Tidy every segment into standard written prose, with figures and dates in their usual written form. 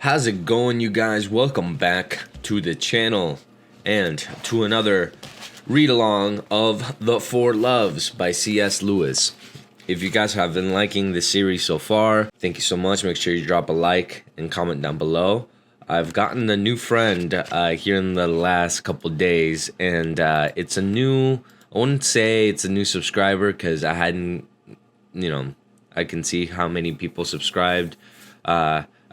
How's it going, you guys? Welcome back to the channel and to another read along of The Four Loves by C.S. Lewis. If you guys have been liking this series so far, thank you so much. Make sure you drop a like and comment down below. I've gotten a new friend here in the last couple days, and it's a new, I wouldn't say it's a new subscriber because I hadn't, I can see how many people subscribed.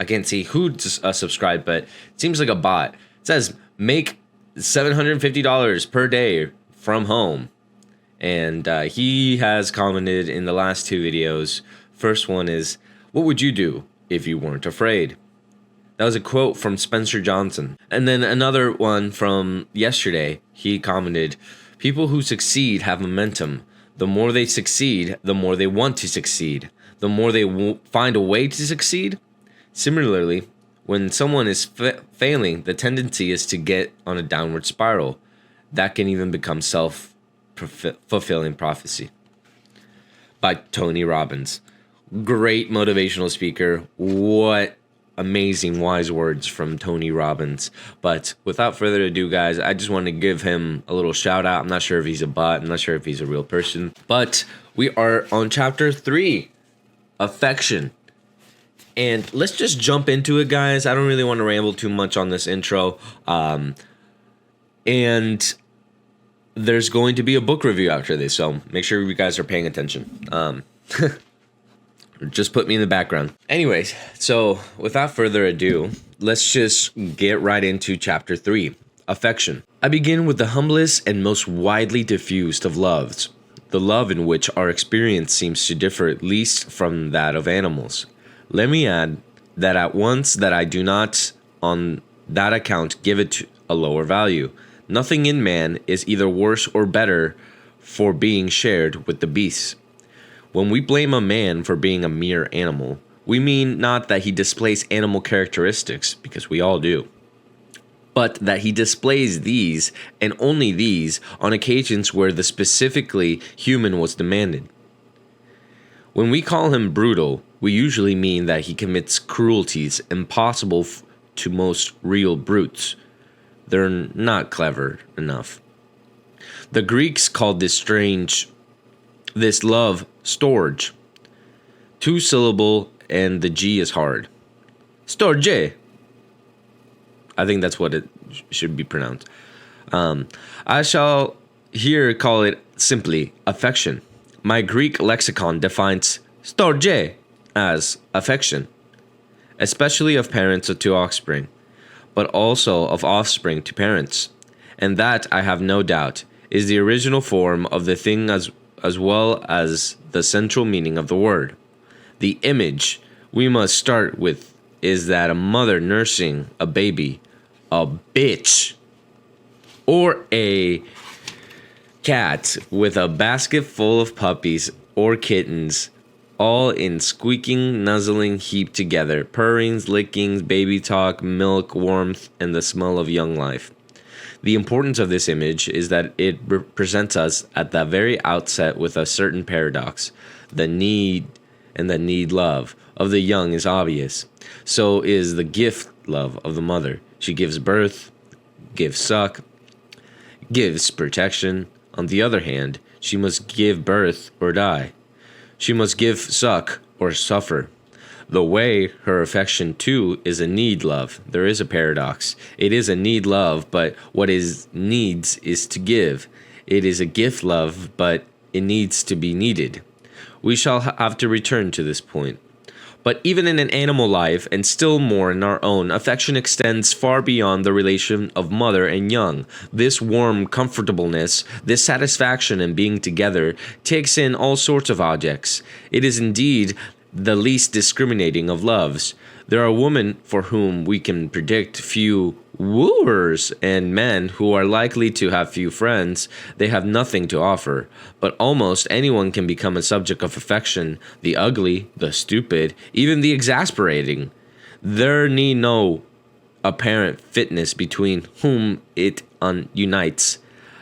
I can't see who subscribed, but it seems like a bot. It says, make $750 per day from home. And he has commented in the last two videos. First one is, what would you do if you weren't afraid? That was a quote from Spencer Johnson. And then another one from yesterday, he commented, people who succeed have momentum. The more they succeed, the more they want to succeed. The more they find a way to succeed. Similarly, when someone is failing, the tendency is to get on a downward spiral. That can even become self-fulfilling prophecy. By Tony Robbins. Great motivational speaker. What amazing wise words from Tony Robbins. But without further ado, guys, I just want to give him a little shout out. I'm not sure if he's a bot. I'm not sure if he's a real person. But we are on chapter 3, Affection. And let's just jump into it, guys. I don't really want to ramble too much on this intro. And there's going to be a book review after this, so make sure you guys are paying attention. Just put me in the background. Anyways, so without further ado, let's just get right into chapter 3, Affection. I begin with the humblest and most widely diffused of loves, the love in which our experience seems to differ at least from that of animals. Let me add that at once that I do not, on that account, give it a lower value. Nothing in man is either worse or better for being shared with the beasts. When we blame a man for being a mere animal, we mean not that he displays animal characteristics, because we all do, but that he displays these, and only these, on occasions where the specifically human was demanded. When we call him brutal, we usually mean that he commits cruelties impossible to most real brutes. They're not clever enough. The Greeks called this love storge. 2-syllable and the G is hard. Storge. I think that's what it should be pronounced. I shall here call it simply affection. My Greek lexicon defines storge as affection, especially of parents to offspring, but also of offspring to parents. And that, I have no doubt, is the original form of the thing as well as the central meaning of the word. The image we must start with is that a mother nursing a baby, a bitch, or a cat with a basket full of puppies or kittens, all in squeaking, nuzzling heap together, purrings, lickings, baby talk, milk, warmth, and the smell of young life. The importance of this image is that it presents us at the very outset with a certain paradox. The need and the need love of the young is obvious. So is the gift love of the mother. She gives birth, gives suck, gives protection. On the other hand, she must give birth or die. She must give suck or suffer. The way her affection too is a need love. There is a paradox. It is a need love, but what it needs is to give. It is a gift love, but it needs to be needed. We shall have to return to this point. But even in an animal life, and still more in our own, affection extends far beyond the relation of mother and young. This warm comfortableness, this satisfaction in being together, takes in all sorts of objects. It is indeed the least discriminating of loves. There are women for whom we can predict few wooers, and men who are likely to have few friends. They have nothing to offer. But almost anyone can become a subject of affection, the ugly, the stupid, even the exasperating. There need no apparent fitness between whom it unites.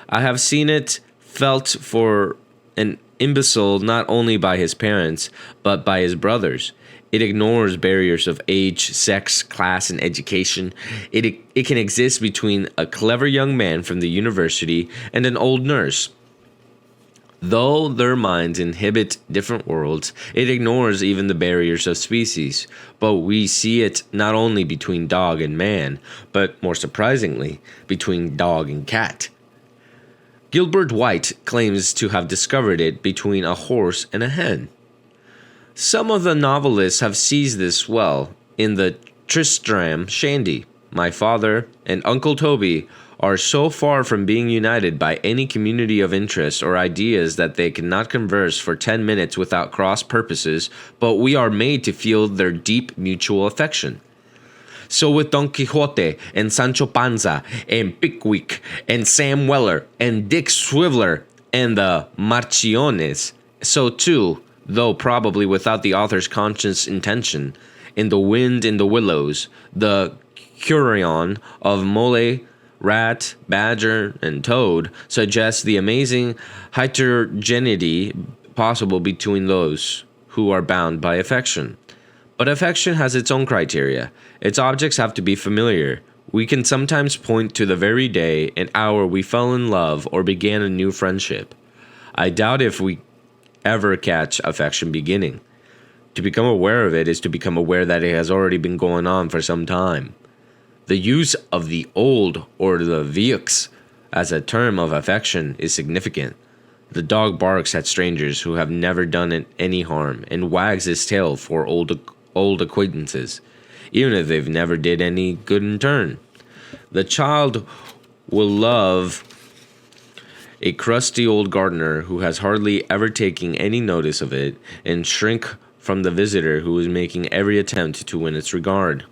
I have seen it felt for an imbecile not only by his parents, but by his brothers. It ignores barriers of age, sex, class, and education. It can exist between a clever young man from the university and an old nurse. Though their minds inhabit different worlds, it ignores even the barriers of species. But we see it not only between dog and man, but more surprisingly, between dog and cat. Gilbert White claims to have discovered it between a horse and a hen. Some of the novelists have seized this well in the Tristram Shandy. My father and Uncle Toby are so far from being united by any community of interest or ideas that they cannot converse for 10 minutes without cross purposes, but we are made to feel their deep mutual affection. So with Don Quixote and Sancho Panza and Pickwick and Sam Weller and Dick Swiveller and the Marchiones, so too, though probably without the author's conscious intention, in The Wind in the Willows, the Curion of Mole, Rat, Badger, and Toad suggests the amazing heterogeneity possible between those who are bound by affection. But affection has its own criteria. Its objects have to be familiar. We can sometimes point to the very day and hour we fell in love or began a new friendship. I doubt if we ever catch affection beginning. To become aware of it is to become aware that it has already been going on for some time. The use of the old or the vieux as a term of affection is significant. The dog barks at strangers who have never done it any harm and wags his tail for old acquaintances, even if they've never did any good in turn. The child will love a crusty old gardener who has hardly ever taken any notice of it and shrink from the visitor who is making every attempt to win its regard.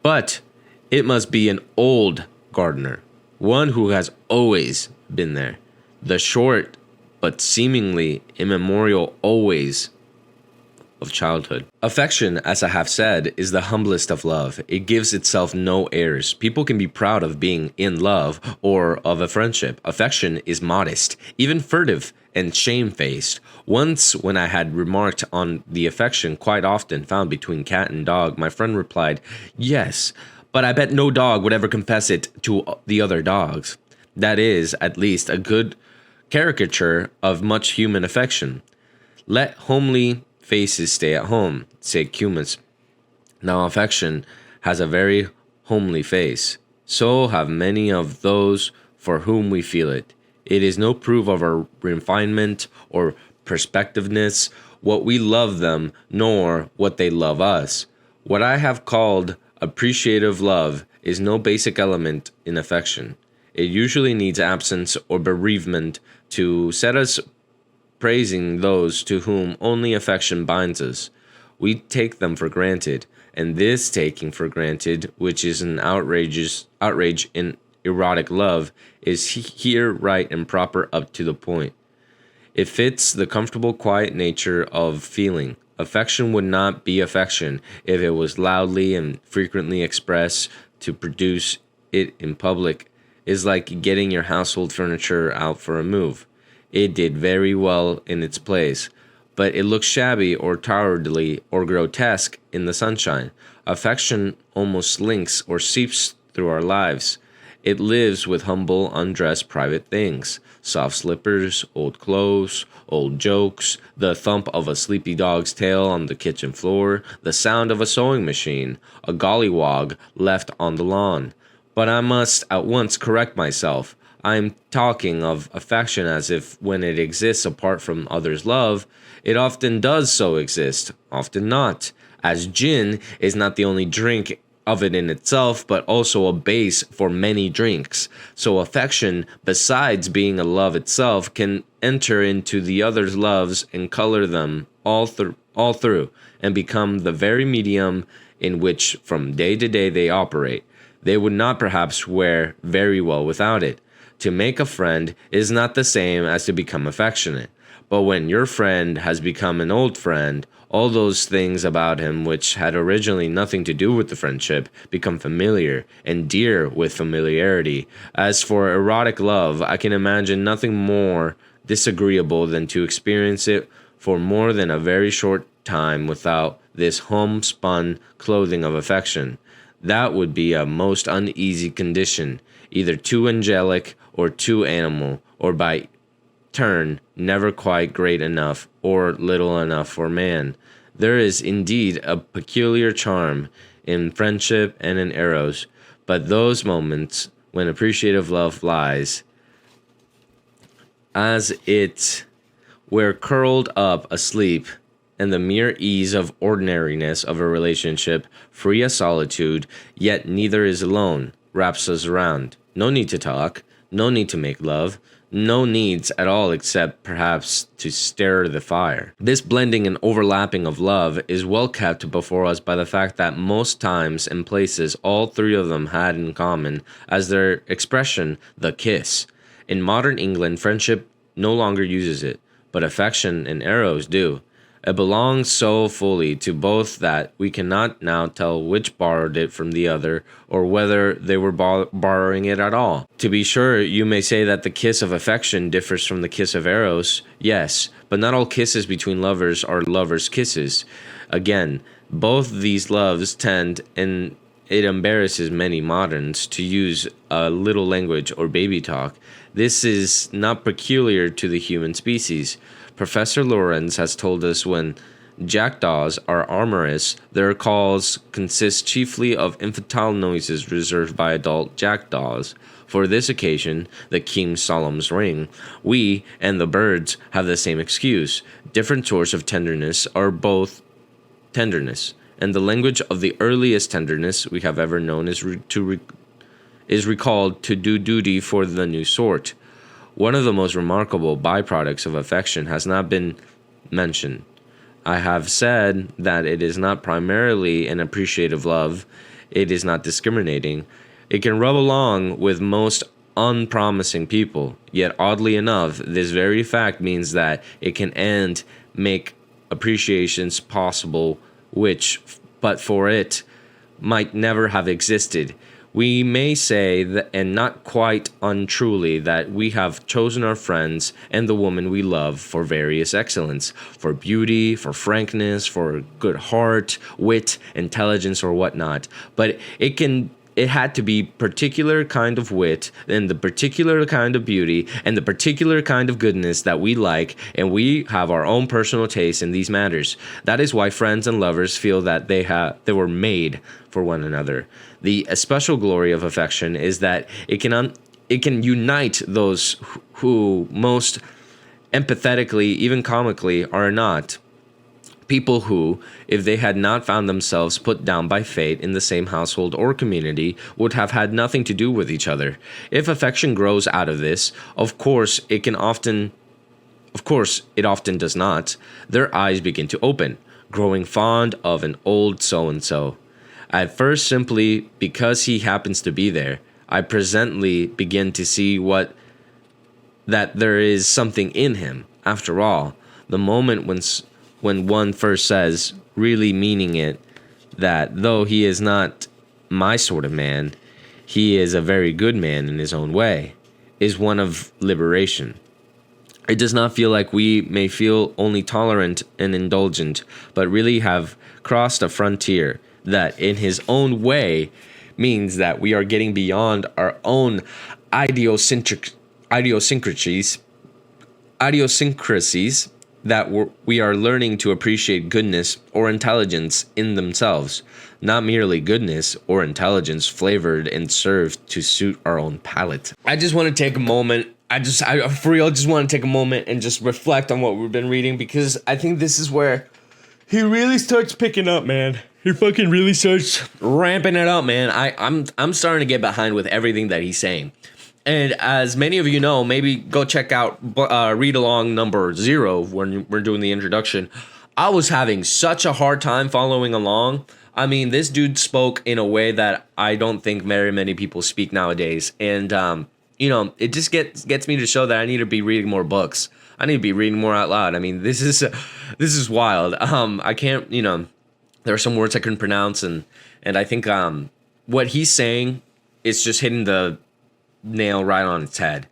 But it must be an old gardener, one who has always been there. The short but seemingly immemorial always of childhood. Affection, as I have said, is the humblest of love. It gives itself no airs. People can be proud of being in love or of a friendship. Affection is modest, even furtive and shamefaced. Once, when I had remarked on the affection quite often found between cat and dog, my friend replied, "Yes, but I bet no dog would ever confess it to the other dogs." That is, at least, a good caricature of much human affection. Let homely faces stay at home, said Cummins. Now affection has a very homely face. So have many of those for whom we feel it. It is no proof of our refinement or perspectiveness what we love them, nor what they love us. What I have called appreciative love is no basic element in affection. It usually needs absence or bereavement to set us praising those to whom only affection binds us. We take them for granted, and this taking for granted, which is an outrage in erotic love, is here right and proper up to the point. It fits the comfortable, quiet nature of feeling. Affection would not be affection if it was loudly and frequently expressed. To produce it in public is like getting your household furniture out for a move. It did very well in its place, but it looks shabby or towardly or grotesque in the sunshine. Affection almost slinks or seeps through our lives. It lives with humble, undressed private things. Soft slippers, old clothes, old jokes, the thump of a sleepy dog's tail on the kitchen floor, the sound of a sewing machine, a gollywog left on the lawn. But I must at once correct myself. I am talking of affection as if when it exists apart from others' love, it often does so exist, often not, as gin is not the only drink of it in itself, but also a base for many drinks. So affection, besides being a love itself, can enter into the other's loves and color them all through, and become the very medium in which from day to day they operate. They would not perhaps wear very well without it. To make a friend is not the same as to become affectionate. But when your friend has become an old friend, all those things about him which had originally nothing to do with the friendship become familiar and dear with familiarity. As for erotic love, I can imagine nothing more disagreeable than to experience it for more than a very short time without this homespun clothing of affection. That would be a most uneasy condition, either too angelic or too animal, or by turn never quite great enough or little enough for man. There is indeed a peculiar charm in friendship and in eros, but those moments when appreciative love lies, as it were curled up asleep, and the mere ease of ordinariness of a relationship, free as solitude, yet neither is alone, wraps us around. No need to talk, no need to make love, no needs at all except perhaps to stir the fire. This blending and overlapping of love is well kept before us by the fact that most times and places all three of them had in common as their expression the kiss. In modern England, friendship no longer uses it, but affection and eros do. It belongs so fully to both that we cannot now tell which borrowed it from the other, or whether they were borrowing it at all. To be sure, you may say that the kiss of affection differs from the kiss of eros. Yes, but not all kisses between lovers are lovers' kisses. Again, both these loves tend, and it embarrasses many moderns, to use a little language or baby talk. This is not peculiar to the human species. Professor Lorenz has told us when jackdaws are amorous, their calls consist chiefly of infantile noises reserved by adult jackdaws. For this occasion, the King Solom's ring, we and the birds have the same excuse. Different sorts of tenderness are both tenderness, and the language of the earliest tenderness we have ever known is recalled to do duty for the new sort. One of the most remarkable byproducts of affection has not been mentioned. I have said that it is not primarily an appreciative love. It is not discriminating. It can rub along with most unpromising people. Yet, oddly enough, this very fact means that it can make appreciations possible, which, but for it, might never have existed. We may say, that, and not quite untruly, that we have chosen our friends and the woman we love for various excellence, for beauty, for frankness, for good heart, wit, intelligence, or whatnot. But it had to be particular kind of wit and the particular kind of beauty and the particular kind of goodness that we like, and we have our own personal taste in these matters. That is why friends and lovers feel that they were made for one another. The especial glory of affection is that it can unite those who most empathetically, even comically, are not. People who, if they had not found themselves put down by fate in the same household or community, would have had nothing to do with each other. If affection grows out of this, of course it often does not, their eyes begin to open, growing fond of an old so-and-so. At first simply because he happens to be there, I presently begin to see that there is something in him. After all, the moment when one first says, really meaning it, that though he is not my sort of man, he is a very good man in his own way, is one of liberation. It does not feel like we may feel only tolerant and indulgent, but really have crossed a frontier that in his own way means that we are getting beyond our own idiosyncrasies, that we are learning to appreciate goodness or intelligence in themselves, not merely goodness or intelligence flavored and served to suit our own palate. I just want to take a moment. I for real just want to take a moment and just reflect on what we've been reading, because I think this is where he really starts picking up, man. He fucking really starts ramping it up, man. I'm starting to get behind with everything that he's saying. And as many of you know, maybe go check out read along number 0 when we're doing the introduction. I was having such a hard time following along. I mean, this dude spoke in a way that I don't think very many people speak nowadays. And, it just gets me to show that I need to be reading more books. I need to be reading more out loud. I mean, this is wild. I can't, there are some words I couldn't pronounce. And I think what he's saying is just hitting the nail right on its head.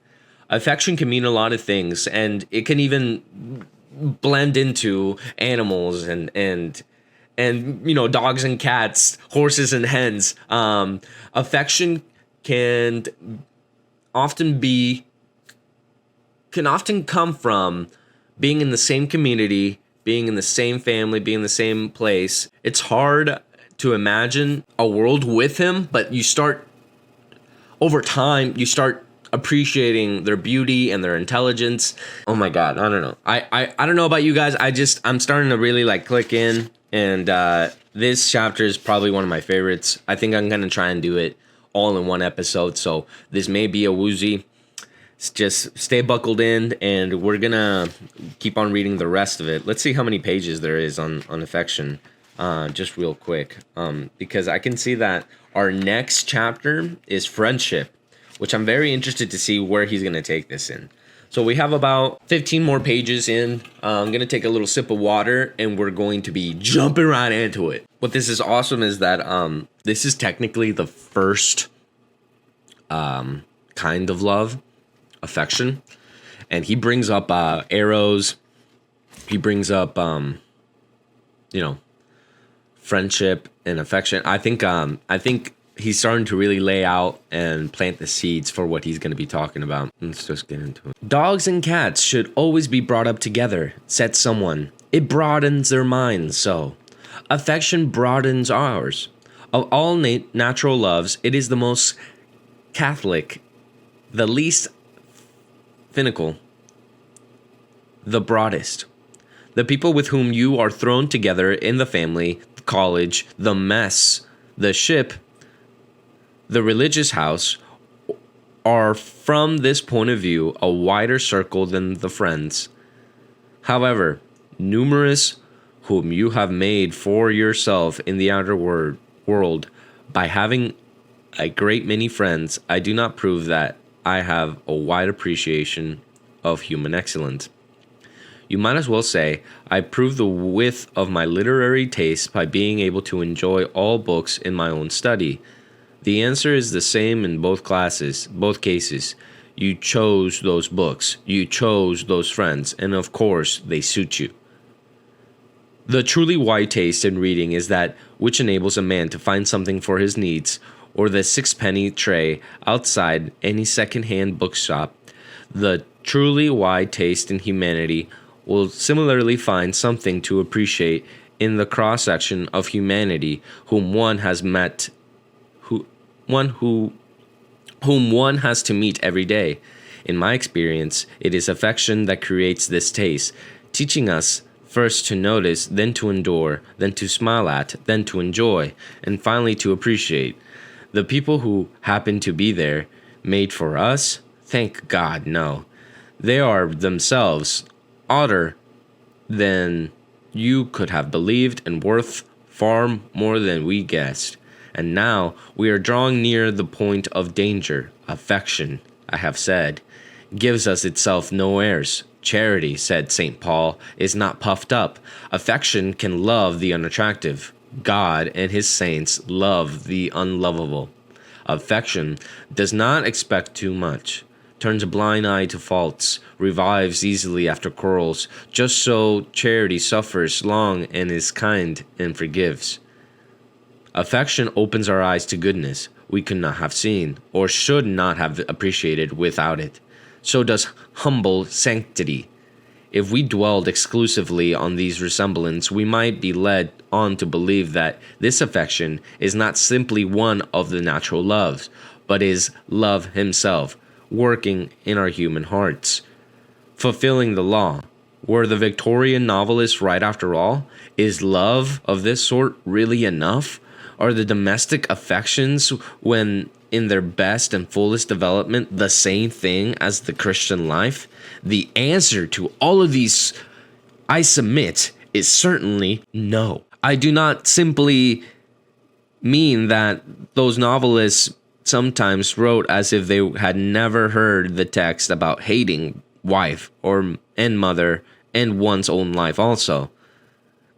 Affection can mean a lot of things, and it can even blend into animals and dogs and cats, horses and hens. Affection can often be can often come from being in the same community, being in the same family, being in the same place. It's hard to imagine a world with him, but over time you start appreciating their beauty and their intelligence. Oh my god, I don't know. I don't know about you guys. I'm starting to really like click in, and this chapter is probably one of my favorites. I think I'm gonna try and do it all in one episode, so this may be a woozy. Just stay buckled in, and we're gonna keep on reading the rest of it. Let's see how many pages there is on affection, just real quick, because I can see that our next chapter is friendship, which I'm very interested to see where he's gonna take this in. So we have about 15 more pages in. I'm gonna take a little sip of water, and we're going to be jumping right into it. What this is awesome is that this is technically the first kind of love. Affection, and he brings up arrows. He brings up friendship and affection. I think he's starting to really lay out and plant the seeds for what he's going to be talking about. Let's just get into it. Dogs and cats should always be brought up together, said someone. It broadens their minds. So affection broadens ours. Of all natural loves, it is the most Catholic, the least finical, the broadest. The people with whom you are thrown together in the family, the college, the mess, the ship, the religious house, are from this point of view a wider circle than the friends. However, numerous whom you have made for yourself in the outer world by having a great many friends, I do not prove that I have a wide appreciation of human excellence. You might as well say, I prove the width of my literary taste by being able to enjoy all books in my own study. The answer is the same in both cases. You chose those books, you chose those friends, and of course, they suit you. The truly wide taste in reading is that which enables a man to find something for his needs, or the sixpenny tray outside any second-hand bookshop. The truly wide taste in humanity will similarly find something to appreciate in the cross-section of humanity whom one has to meet every day. In my experience, it is affection that creates this taste, teaching us first to notice, then to endure, then to smile at, then to enjoy, and finally to appreciate. The people who happen to be there, made for us? Thank God, no. They are themselves odder than you could have believed and worth far more than we guessed. And now we are drawing near the point of danger. Affection, I have said, gives us itself no airs. Charity, said St. Paul, is not puffed up. Affection can love the unattractive. God and his saints love the unlovable. Affection does not expect too much, turns a blind eye to faults, revives easily after quarrels. Just so charity suffers long and is kind and forgives. Affection opens our eyes to goodness we could not have seen, or should not have appreciated without it. So does humble sanctity. If we dwelled exclusively on these resemblances, we might be led on to believe that this affection is not simply one of the natural loves, but is love himself, working in our human hearts, fulfilling the law. Were the Victorian novelists right after all? Is love of this sort really enough? Are the domestic affections, when in their best and fullest development, the same thing as the Christian life? The answer to all of these, I submit, is certainly no. I do not simply mean that those novelists sometimes wrote as if they had never heard the text about hating wife and mother and one's own life also.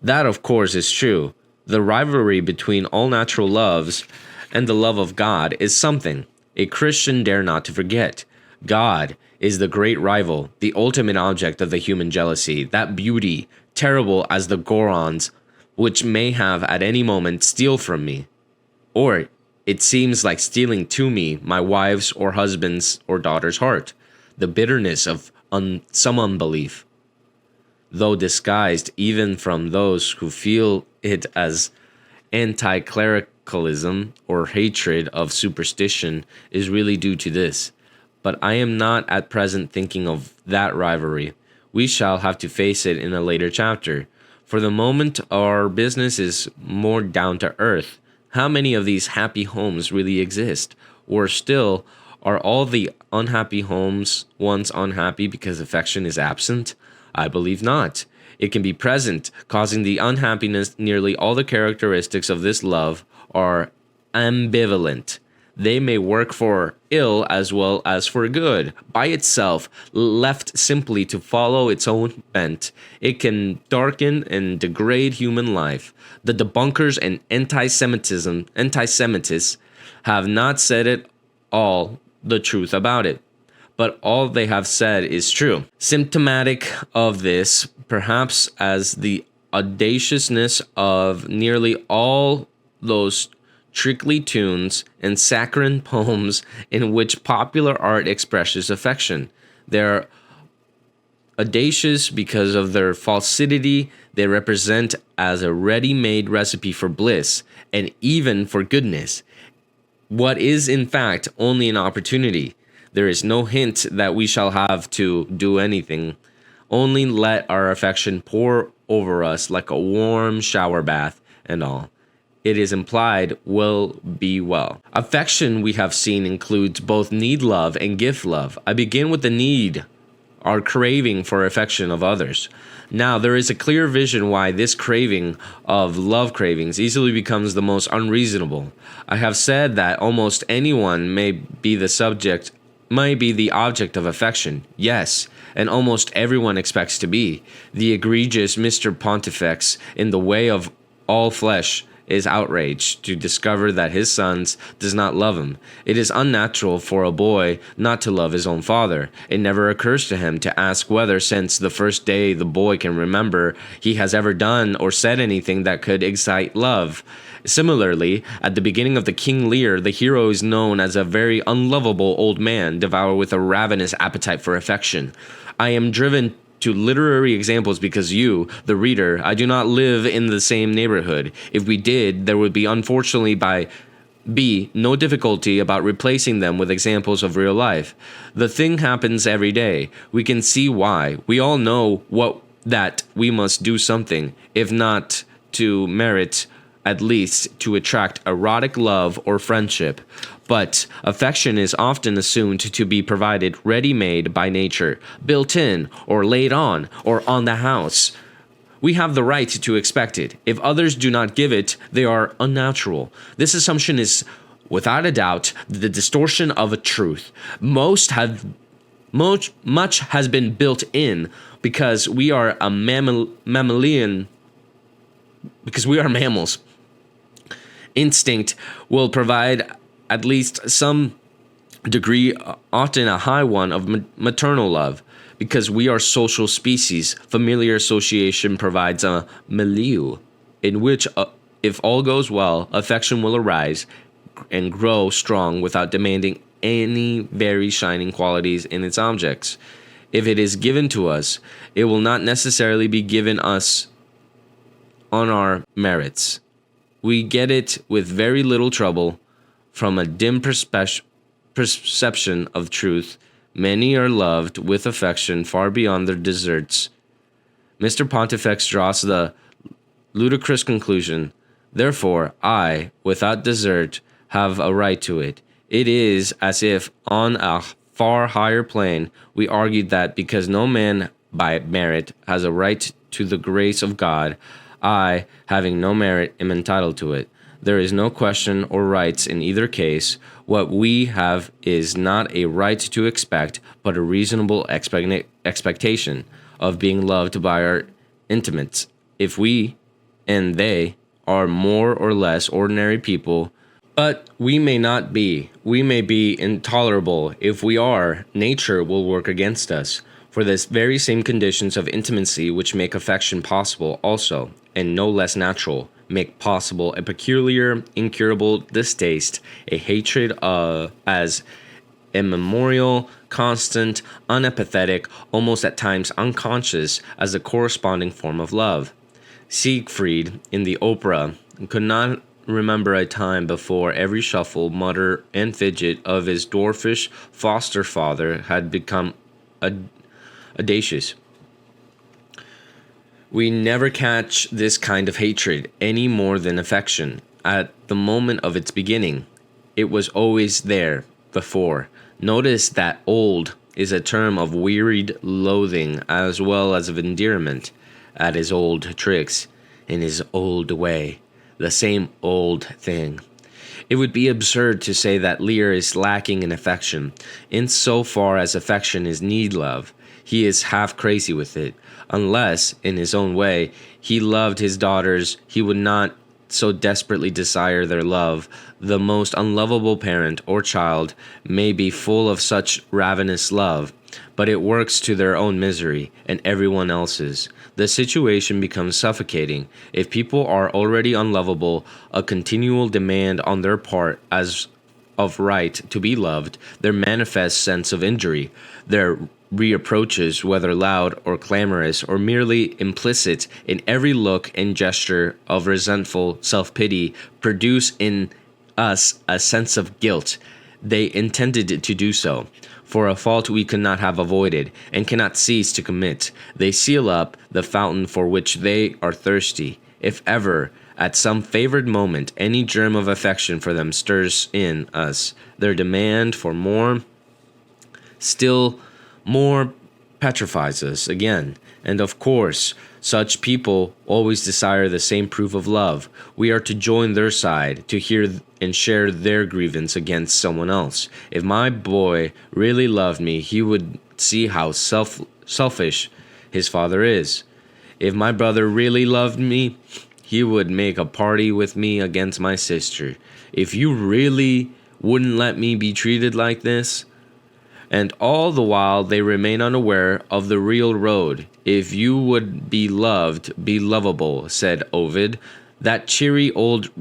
That, of course, is true. The rivalry between all natural loves and the love of God is something a Christian dare not to forget. God is the great rival, the ultimate object of the human jealousy, that beauty, terrible as the Gorons, which may have at any moment steal from me. Or it seems like stealing to me my wife's or husband's or daughter's heart, the bitterness of some unbelief, though disguised even from those who feel it as anti-clericalism or hatred of superstition, is really due to this. But I am not at present thinking of that rivalry. We shall have to face it in a later chapter. For the moment, our business is more down to earth. How many of these happy homes really exist? Or still, are all the unhappy homes once unhappy because affection is absent? I believe not. It can be present, causing the unhappiness. Nearly all the characteristics of this love are ambivalent. They may work for ill as well as for good. By itself, left simply to follow its own bent, it can darken and degrade human life. The debunkers and anti-Semitists have not said it all the truth about it, but all they have said is true. Symptomatic of this, perhaps, as the audaciousness of nearly all those trickly tunes and saccharine poems in which popular art expresses affection. They're audacious because of their falsity. They represent as a ready-made recipe for bliss and even for goodness, what is in fact only an opportunity. There is no hint that we shall have to do anything. Only let our affection pour over us like a warm shower bath, and all it is implied will be well. Affection, we have seen, includes both need love and gift love. I begin with the need, our craving for affection of others. Now, there is a clear vision why this craving of love cravings easily becomes the most unreasonable. I have said that almost anyone may be the object of affection. Yes, and almost everyone expects to be. The egregious Mr. Pontifex, in the way of all flesh, is outraged to discover that his sons does not love him. It is unnatural for a boy not to love his own father. It never occurs to him to ask whether, since the first day the boy can remember, he has ever done or said anything that could excite love. Similarly, at the beginning of the King Lear, the hero is known as a very unlovable old man, devoured with a ravenous appetite for affection. I am driven to literary examples because you, the reader, I do not live in the same neighborhood. If we did, there would be unfortunately no difficulty about replacing them with examples of real life. The thing happens every day. We can see why. We all know that we must do something, if not to merit, at least to attract erotic love or friendship. But affection is often assumed to be provided ready-made by nature, built in, or laid on, or on the house. We have the right to expect it. If others do not give it, they are unnatural. This assumption is, without a doubt, the distortion of a truth. Much has been built in because we are mammals. Instinct will provide at least some degree, often a high one, of maternal love. Because we are social species, familiar association provides a milieu in which, if all goes well, affection will arise and grow strong without demanding any very shining qualities in its objects. If it is given to us, it will not necessarily be given us on our merits. We get it with very little trouble. From a dim perception of truth, many are loved with affection far beyond their deserts. Mr. Pontifex draws the ludicrous conclusion, therefore, I, without desert, have a right to it. It is as if, on a far higher plane, we argued that because no man by merit has a right to the grace of God, I, having no merit, am entitled to it. There is no question or rights in either case. What we have is not a right to expect, but a reasonable expectation of being loved by our intimates. If we and they are more or less ordinary people, But we may not be. We may be intolerable. If we are, nature will work against us. For this very same conditions of intimacy which make affection possible also, and no less natural, make possible a peculiar, incurable distaste, a hatred as immemorial, constant, unapathetic, almost at times unconscious, as the corresponding form of love. Siegfried, in the opera, could not remember a time before every shuffle, mutter, and fidget of his dwarfish foster father had become audacious. We never catch this kind of hatred any more than affection. At the moment of its beginning, it was always there before. Notice that old is a term of wearied loathing as well as of endearment. At his old tricks, in his old way, the same old thing. It would be absurd to say that Lear is lacking in affection. In so far as affection is need love, he is half crazy with it. Unless, in his own way, he loved his daughters, he would not so desperately desire their love. The most unlovable parent or child may be full of such ravenous love, but it works to their own misery and everyone else's. The situation becomes suffocating. If people are already unlovable, a continual demand on their part as of right to be loved, their manifest sense of injury, their reproaches, whether loud or clamorous or merely implicit in every look and gesture of resentful self-pity, produce in us a sense of guilt. They intended to do so, for a fault we could not have avoided, and cannot cease to commit. They seal up the fountain for which they are thirsty. If ever, at some favored moment, any germ of affection for them stirs in us, their demand for more, still more petrifies us again. And of course, such people always desire the same proof of love. We are to join their side, to hear and share their grievance against someone else. If my boy really loved me, he would see how selfish his father is. If my brother really loved me, he would make a party with me against my sister. If you really wouldn't let me be treated like this, and all the while they remain unaware of the real road. If you would be loved, be lovable, said Ovid. That cheery old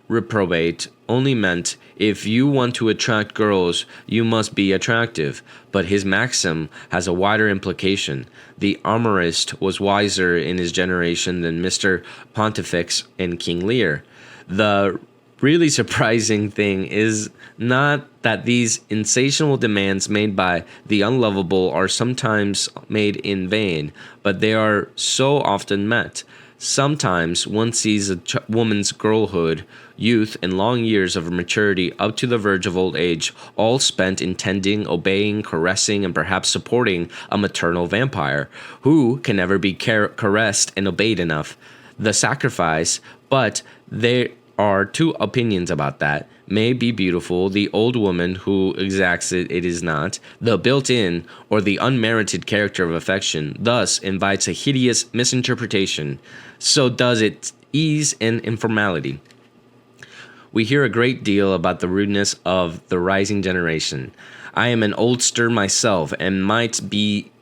reprobate only meant, if you want to attract girls, you must be attractive. But his maxim has a wider implication. The amorist was wiser in his generation than Mr. Pontifex and King Lear. The really surprising thing is not that these insatiable demands made by the unlovable are sometimes made in vain, but they are so often met. Sometimes one sees a woman's girlhood, youth, and long years of maturity up to the verge of old age, all spent in tending, obeying, caressing, and perhaps supporting a maternal vampire, who can never be caressed and obeyed enough. The sacrifice, but there are two opinions about that, may be beautiful. The old woman who exacts it is not. The built-in or the unmerited character of affection thus invites a hideous misinterpretation. So does its ease and informality. We hear a great deal about the rudeness of the rising generation. I am an oldster myself and might be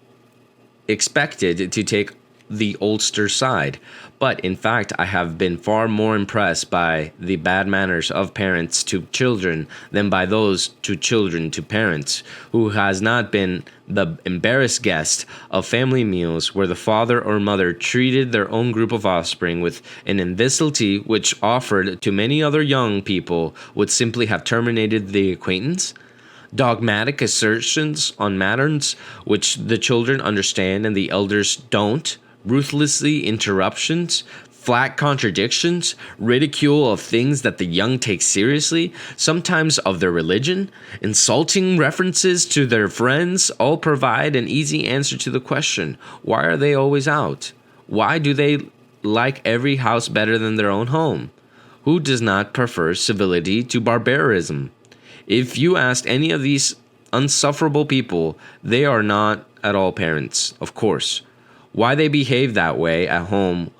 expected to take the oldster side, but in fact I have been far more impressed by the bad manners of parents to children than by those to children to parents. Who has not been the embarrassed guest of family meals where the father or mother treated their own group of offspring with an imbecility which, offered to many other young people, would simply have terminated the acquaintance? Dogmatic assertions on matters which the children understand and the elders don't, ruthlessly interruptions, flat contradictions, ridicule of things that the young take seriously, sometimes of their religion, insulting references to their friends, all provide an easy answer to the question, why are they always out? Why do they like every house better than their own home? Who does not prefer civility to barbarism? If you asked any of these unsufferable people, they are not at all parents, of course. Why they behave that way at home,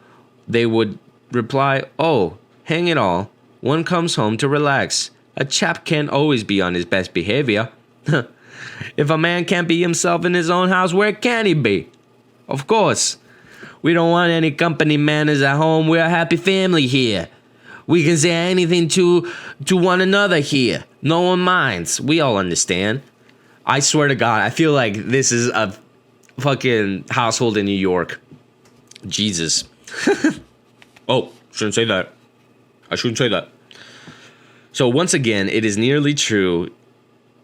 they would reply, oh, hang it all, One comes home to relax. A chap can't always be on his best behavior. If a man can't be himself in his own house, where can he be? Of course. We don't want any company manners at home. We're a happy family here. We can say anything to one another here. No one minds. We all understand. I swear to God, I feel like this is a fucking household in New York. Jesus. Oh, shouldn't say that. I shouldn't say that. So once again, it is nearly true,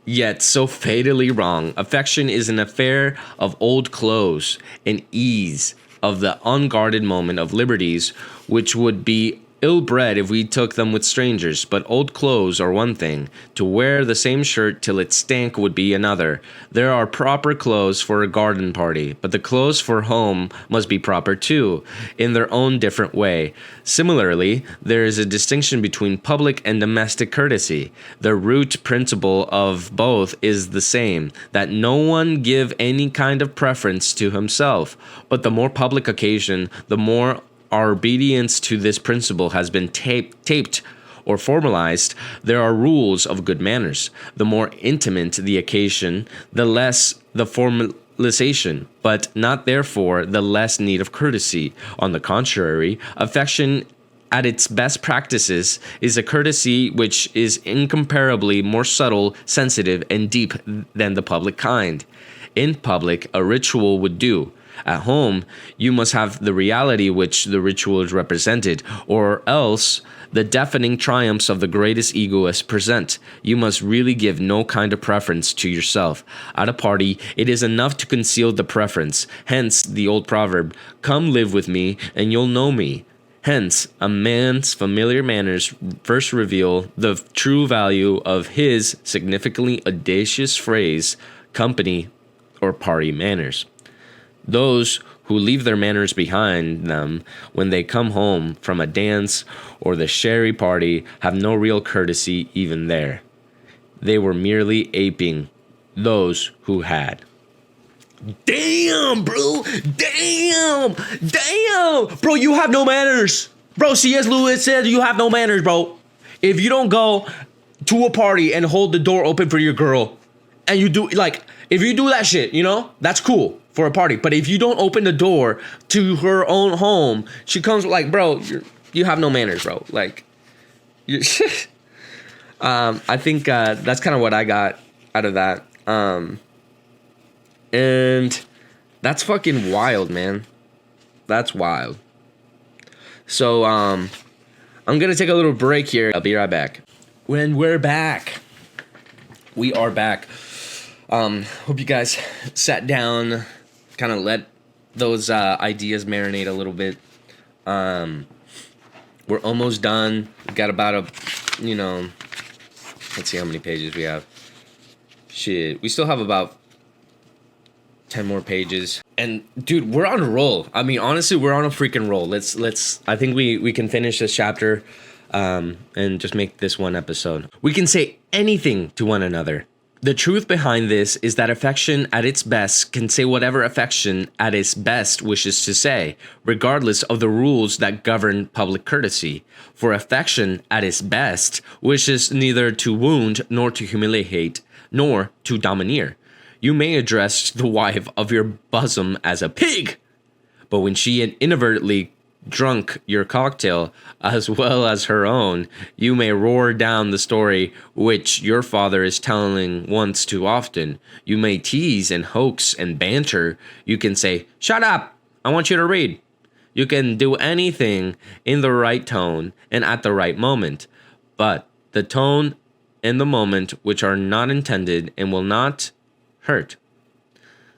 yet so fatally wrong. Affection is an affair of old clothes and ease, of the unguarded moment of liberties, which would be ill-bred if we took them with strangers. But old clothes are one thing. To wear the same shirt till it stank would be another. There are proper clothes for a garden party, but the clothes for home must be proper too, in their own different way. Similarly, there is a distinction between public and domestic courtesy. The root principle of both is the same, that no one give any kind of preference to himself, but the more public occasion, the more our obedience to this principle has been taped or formalized. There are rules of good manners. The more intimate the occasion, the less the formalization, but not therefore the less need of courtesy. On the contrary, affection at its best practices is a courtesy which is incomparably more subtle, sensitive, and deep than the public kind. In public, a ritual would do. At home, you must have the reality which the ritual is represented, or else the deafening triumphs of the greatest egoists present. You must really give no kind of preference to yourself. At a party, it is enough to conceal the preference. Hence the old proverb, "Come live with me, and you'll know me." Hence, a man's familiar manners first reveal the true value of his significantly audacious phrase, company or party manners. Those who leave their manners behind them when they come home from a dance or the sherry party have no real courtesy even there. They were merely aping those who had. Damn, bro. Damn. Bro, you have no manners. Bro, C.S. Lewis said you have no manners, bro. If you don't go to a party and hold the door open for your girl, and you do, like, if you do that shit, you know, that's cool for a party. But if you don't open the door to her own home, she comes like, bro, you have no manners, bro. Like, I think that's kind of what I got out of that. And that's fucking wild, man. That's wild. So, I'm going to take a little break here. I'll be right back. When we're back, we are back. Hope you guys sat down, kind of let those ideas marinate a little bit. We're almost done. We've got about let's see how many pages we have. Shit, we still have about 10 more pages. And dude, we're on a roll. I mean, honestly, we're on a freaking roll. Let's I think we can finish this chapter and just make this one episode. We can say anything to one another. The truth behind this is that affection at its best can say whatever affection at its best wishes to say, regardless of the rules that govern public courtesy. For affection at its best wishes neither to wound nor to humiliate, nor to domineer. You may address the wife of your bosom as a pig, but when she inadvertently drunk your cocktail as well as her own, you may roar down the story which your father is telling once too often. You may tease and hoax and banter. You can say, "Shut up, I want you to read." You can do anything in the right tone and at the right moment, but the tone and the moment which are not intended and will not hurt.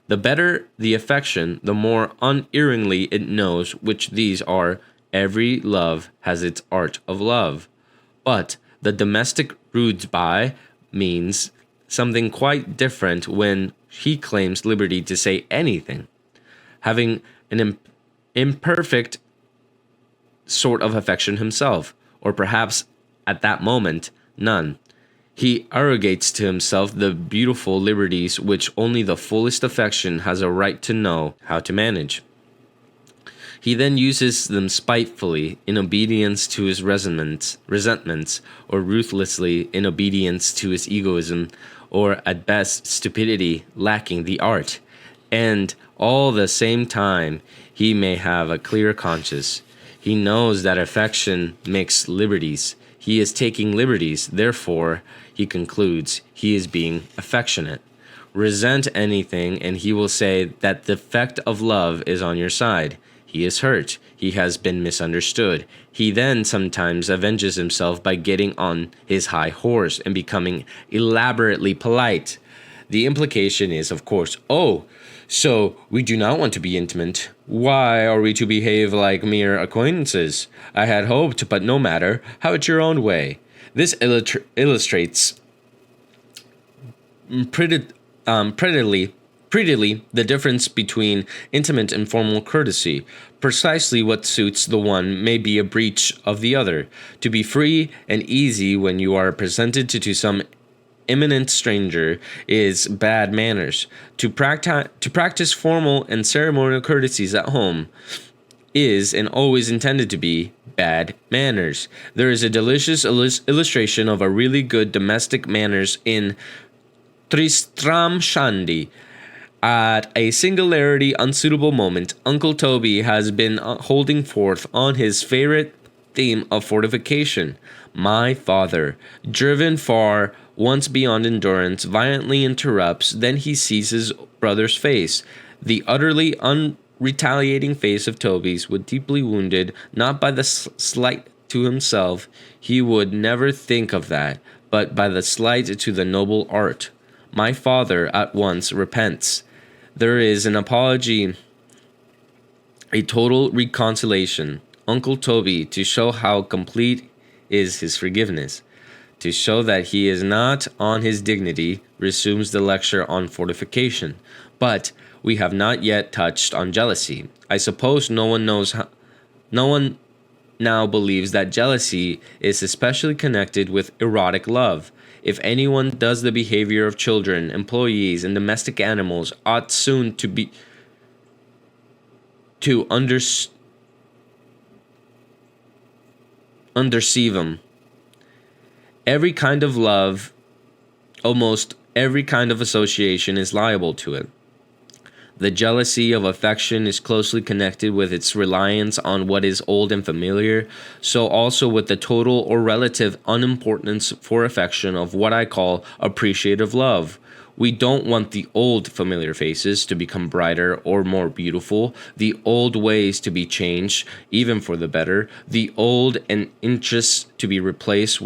The better the affection, the more unerringly it knows which these are. Every love has its art of love. But the domestic rudeby means something quite different when he claims liberty to say anything. Having an imperfect sort of affection himself, or perhaps at that moment, none. He arrogates to himself the beautiful liberties which only the fullest affection has a right to know how to manage. He then uses them spitefully in obedience to his resentments, or ruthlessly in obedience to his egoism, or at best stupidity lacking the art. And all the same time, he may have a clear conscience. He knows that affection makes liberties. He is taking liberties, therefore, he concludes, he is being affectionate. Resent anything, and he will say that the effect of love is on your side. He is hurt. He has been misunderstood. He then sometimes avenges himself by getting on his high horse and becoming elaborately polite. The implication is, of course, oh, so we do not want to be intimate. Why are we to behave like mere acquaintances? I had hoped, but no matter. Have it your own way. This illustrates prettily the difference between intimate and formal courtesy. Precisely what suits the one may be a breach of the other. To be free and easy when you are presented to some imminent stranger is bad manners. To practice formal and ceremonial courtesies at home is and always intended to be bad manners. There is a delicious illustration of a really good domestic manners in Tristram Shandy. At a singularly unsuitable moment, Uncle Toby has been holding forth on his favorite theme of fortification. My father, driven far once beyond endurance, violently interrupts. Then he sees his brother's face, the utterly unretaliating face of Toby's, was deeply wounded, not by the slight to himself, he would never think of that, but by the slight to the noble art. My father at once repents. There is an apology, a total reconciliation. Uncle Toby, to show how complete is his forgiveness, to show that he is not on his dignity, resumes the lecture on fortification. But we have not yet touched on jealousy. I suppose no one now believes that jealousy is especially connected with erotic love. If anyone does the behavior of children, employees, and domestic animals, ought soon to undeceive them. Every kind of love, almost every kind of association is liable to it. The jealousy of affection is closely connected with its reliance on what is old and familiar, so also with the total or relative unimportance for affection of what I call appreciative love. We don't want the old familiar faces to become brighter or more beautiful, the old ways to be changed, even for the better, the old and interests to be replaced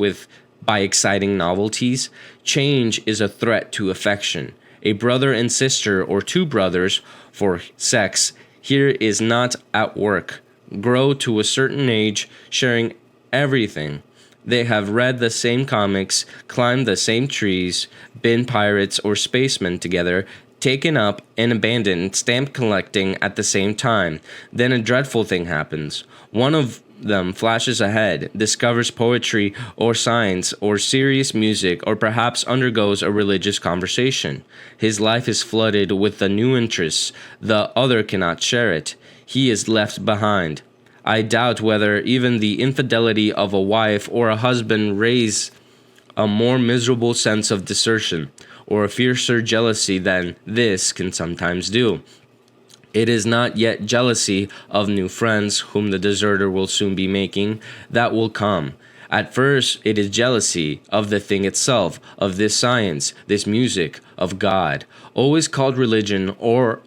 by exciting novelties. Change is a threat to affection. A brother and sister, or two brothers for sex, here is not at work, grow to a certain age, sharing everything. They have read the same comics, climbed the same trees, been pirates or spacemen together, taken up and abandoned stamp collecting at the same time. Then a dreadful thing happens. One of them flashes ahead, discovers poetry or science or serious music, or perhaps undergoes a religious conversation. His life is flooded with the new interests. The other cannot share it. He is left behind. I doubt whether even the infidelity of a wife or a husband raise a more miserable sense of desertion, or a fiercer jealousy than this can sometimes do. It is not yet jealousy of new friends whom the deserter will soon be making that will come. At first, it is jealousy of the thing itself, of this science, this music, of God, always called religion or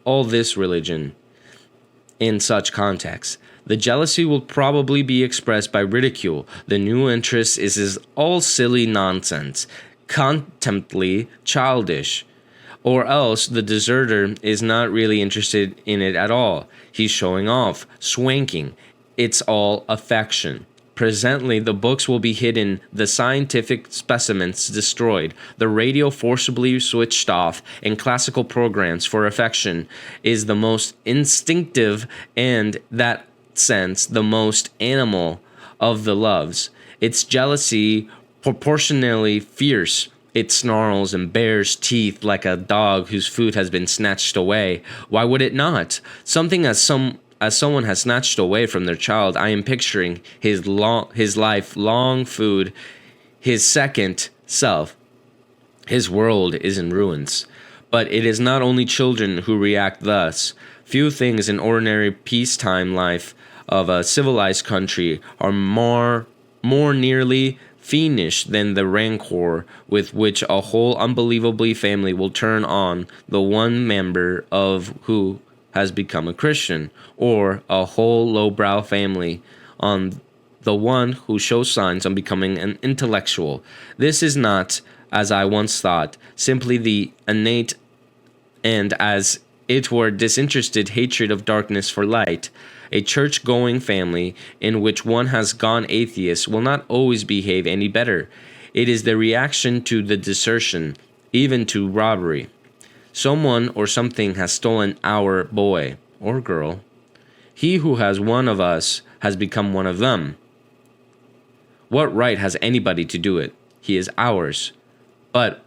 all this religion in such contexts. The jealousy will probably be expressed by ridicule. The new interest is all silly nonsense, contemptibly childish. Or else the deserter is not really interested in it at all. He's showing off, swanking. It's all affection. Presently, the books will be hidden, the scientific specimens destroyed, the radio forcibly switched off, and classical programs for affection is the most instinctive and, that sense, the most animal of the loves. Its jealousy proportionally fierce. It snarls and bares teeth like a dog whose food has been snatched away. Why would it not? Something as as someone has snatched away from their child, I am picturing his lifelong food, his second self. His world is in ruins. But it is not only children who react thus. Few things in ordinary peacetime life of a civilized country are more nearly fiendish than the rancor with which a whole unbelievably family will turn on the one member of who has become a Christian, or a whole lowbrow family on the one who shows signs of becoming an intellectual. This is not, as I once thought, simply the innate and as it were disinterested hatred of darkness for light. A church-going family in which one has gone atheist will not always behave any better. It is the reaction to the desertion, even to robbery. Someone or something has stolen our boy or girl. He who has one of us has become one of them. What right has anybody to do it? He is ours. But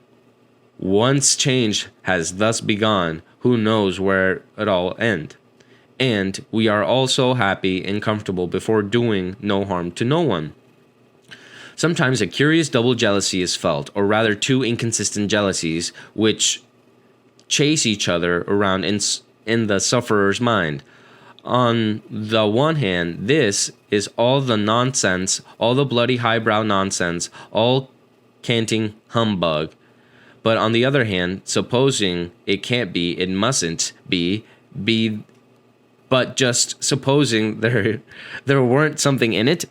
once change has thus begun, who knows where it all end? And we are all so happy and comfortable before doing no harm to no one. Sometimes a curious double jealousy is felt, or rather two inconsistent jealousies, which chase each other around in the sufferer's mind. On the one hand, this is all the nonsense, all the bloody highbrow nonsense, all canting humbug. But on the other hand, supposing it can't be, it mustn't be, but just supposing there weren't something in it,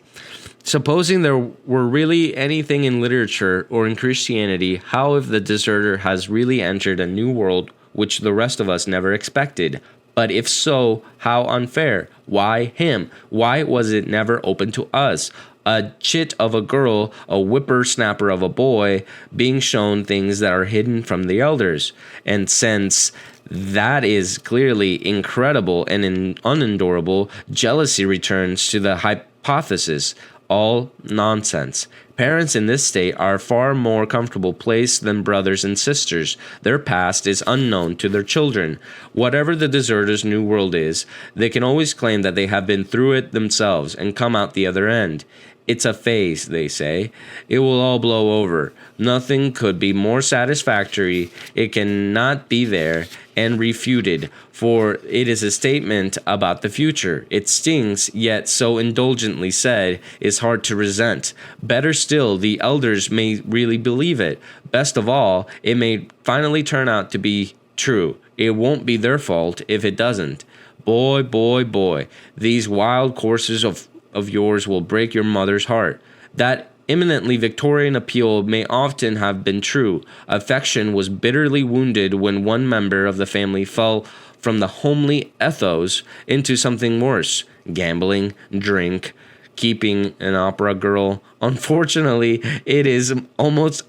supposing there were really anything in literature or in Christianity, how if the deserter has really entered a new world which the rest of us never expected? But if so, how unfair? Why him? Why was it never open to us? A chit of a girl, a whippersnapper of a boy, being shown things that are hidden from the elders. And since that is clearly incredible and unendurable, jealousy returns to the hypothesis. All nonsense. Parents in this state are far more comfortable placed than brothers and sisters. Their past is unknown to their children. Whatever the deserter's new world is, they can always claim that they have been through it themselves and come out the other end. It's a phase, they say. It will all blow over. Nothing could be more satisfactory. It cannot be there and refuted, for it is a statement about the future. It stings, yet so indulgently said, is hard to resent. Better still, the elders may really believe it. Best of all, it may finally turn out to be true. It won't be their fault if it doesn't. Boy, boy, boy, these wild courses of yours will break your mother's heart. That eminently Victorian appeal may often have been true. Affection was bitterly wounded when one member of the family fell from the homely ethos into something worse: gambling, drink, keeping an opera girl. Unfortunately, it is almost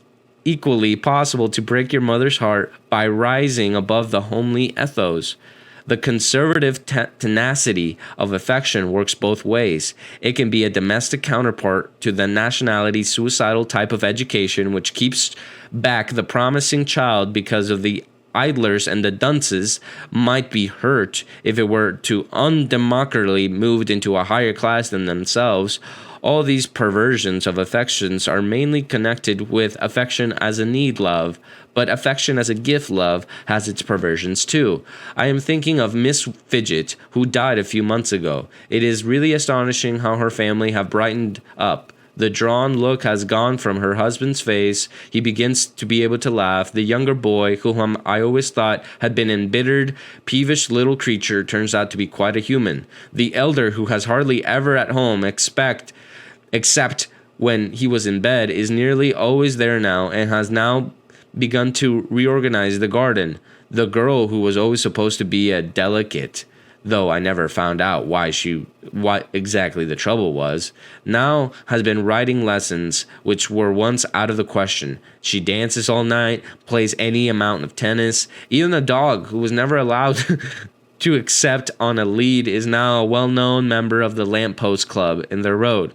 equally possible to break your mother's heart by rising above the homely ethos. The conservative tenacity of affection works both ways. It can be a domestic counterpart to the nationality suicidal type of education which keeps back the promising child because of the idlers and the dunces might be hurt if it were to undemocratically moved into a higher class than themselves. All these perversions of affections are mainly connected with affection as a need love, but affection as a gift love has its perversions too. I am thinking of Miss Fidget, who died a few months ago. It is really astonishing how her family have brightened up. The drawn look has gone from her husband's face. He begins to be able to laugh. The younger boy, whom I always thought had been an embittered, peevish little creature, turns out to be quite a human. The elder, who has hardly ever at home except when he was in bed, is nearly always there now and has now begun to reorganize the garden. The girl, who was always supposed to be a delicate, though I never found out what exactly the trouble was, now has been writing lessons which were once out of the question. She dances all night, plays any amount of tennis. Even the dog, who was never allowed to accept on a lead, is now a well-known member of the lamppost club in their road.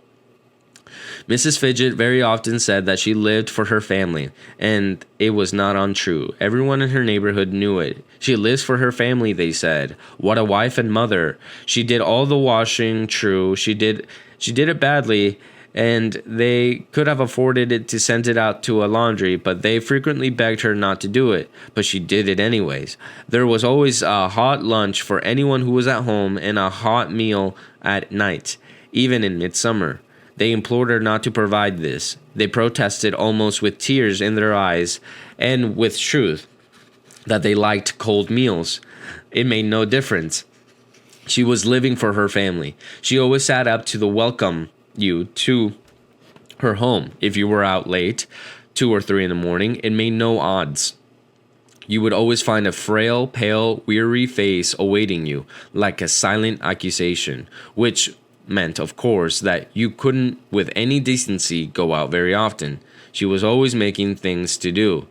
Mrs. Fidget very often said that she lived for her family, and it was not untrue. Everyone in her neighborhood knew it. She lives for her family, they said. What a wife and mother. She did all the washing, true. She did it badly, and they could have afforded it to send it out to a laundry, but they frequently begged her not to do it, but she did it anyways. There was always a hot lunch for anyone who was at home and a hot meal at night, even in midsummer. They implored her not to provide this. They protested almost with tears in their eyes and with truth that they liked cold meals. It made no difference. She was living for her family. She always sat up to welcome you to her home. If you were out late, 2 or 3 in the morning, it made no odds. You would always find a frail, pale, weary face awaiting you, like a silent accusation, which meant, of course, that you couldn't, with any decency, go out very often. She was always making things to do.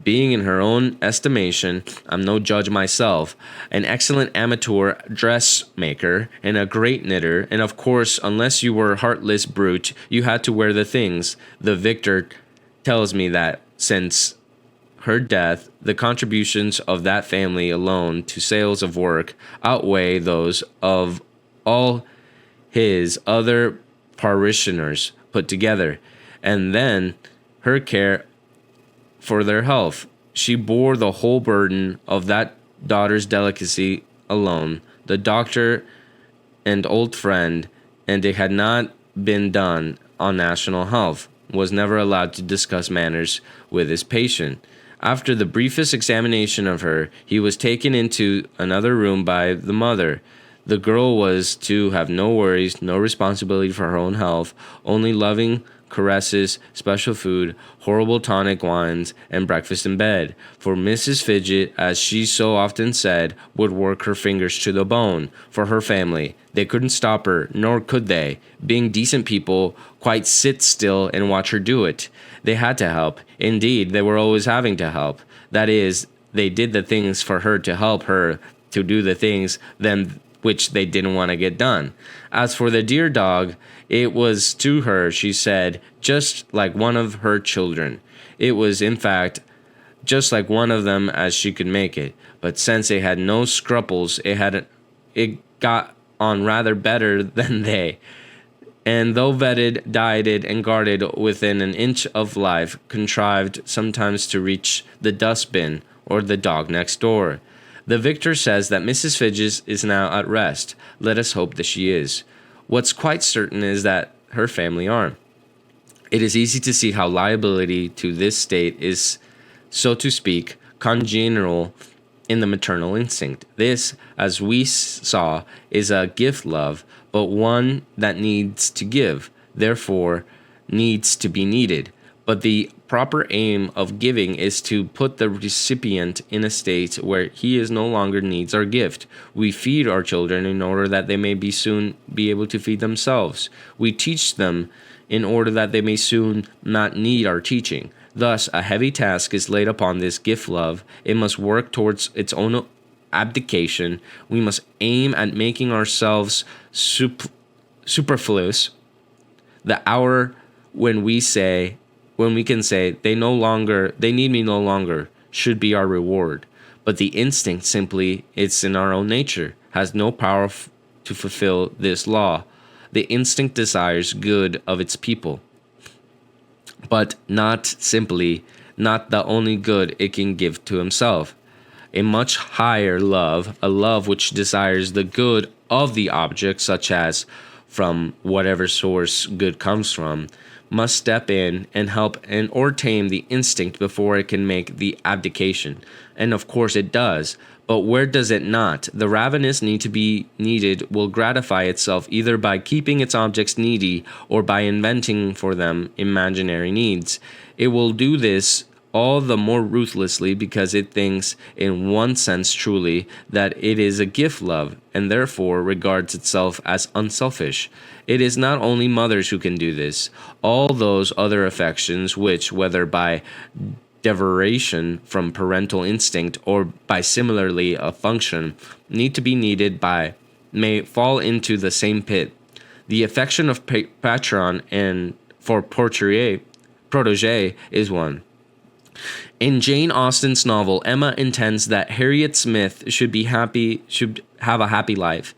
Being in her own estimation, I'm no judge myself, an excellent amateur dressmaker and a great knitter, and of course, unless you were a heartless brute, you had to wear the things. The Victor tells me that since her death, the contributions of that family alone to sales of work outweigh those of all his other parishioners put together, and then her care for their health. She bore the whole burden of that daughter's delicacy alone. The doctor and old friend, and it had not been done on national health, was never allowed to discuss matters with his patient. After the briefest examination of her, he was taken into another room by the mother. The girl was to have no worries, no responsibility for her own health, only loving caresses, special food, horrible tonic wines, and breakfast in bed. For Mrs. Fidget, as she so often said, would work her fingers to the bone for her family. They couldn't stop her, nor could they, being decent people, quite sit still and watch her do it. They had to help. Indeed, they were always having to help. That is, they did the things for her to help her to do the things then which they didn't want to get done. As for the dear dog, it was to her, she said, just like one of her children. It was, in fact, just like one of them as she could make it. But since it had no scruples, it got on rather better than they. And though vetted, dieted, and guarded within an inch of life, contrived sometimes to reach the dustbin or the dog next door. The Victor says that Mrs. Fidget is now at rest. Let us hope that she is. What's quite certain is that her family are. It is easy to see how liability to this state is, so to speak, congenial in the maternal instinct. This, as we saw, is a gift love, but one that needs to give, therefore needs to be needed. But the proper aim of giving is to put the recipient in a state where he is no longer needs our gift. We feed our children in order that they may soon be able to feed themselves. We teach them in order that they may soon not need our teaching. Thus, a heavy task is laid upon this gift love. It must work towards its own abdication. We must aim at making ourselves superfluous. The hour when we can say they need me no longer, should be our reward. But the instinct simply, it's in our own nature, has no power to fulfill this law. The instinct desires good of its people, but not the only good it can give to himself. A much higher love, a love which desires the good of the object, such as from whatever source good comes from, must step in and help or tame the instinct before it can make the abdication. And of course it does. But where does it not? The ravenous need to be needed will gratify itself either by keeping its objects needy or by inventing for them imaginary needs. It will do this all the more ruthlessly because it thinks, in one sense truly, that it is a gift love, and therefore regards itself as unselfish. It is not only mothers who can do this. All those other affections which, whether by derivation from parental instinct or by similarly a function, need to be needed by, may fall into the same pit. The affection of patron and for protege is one. In Jane Austen's novel, Emma intends that Harriet Smith should have a happy life,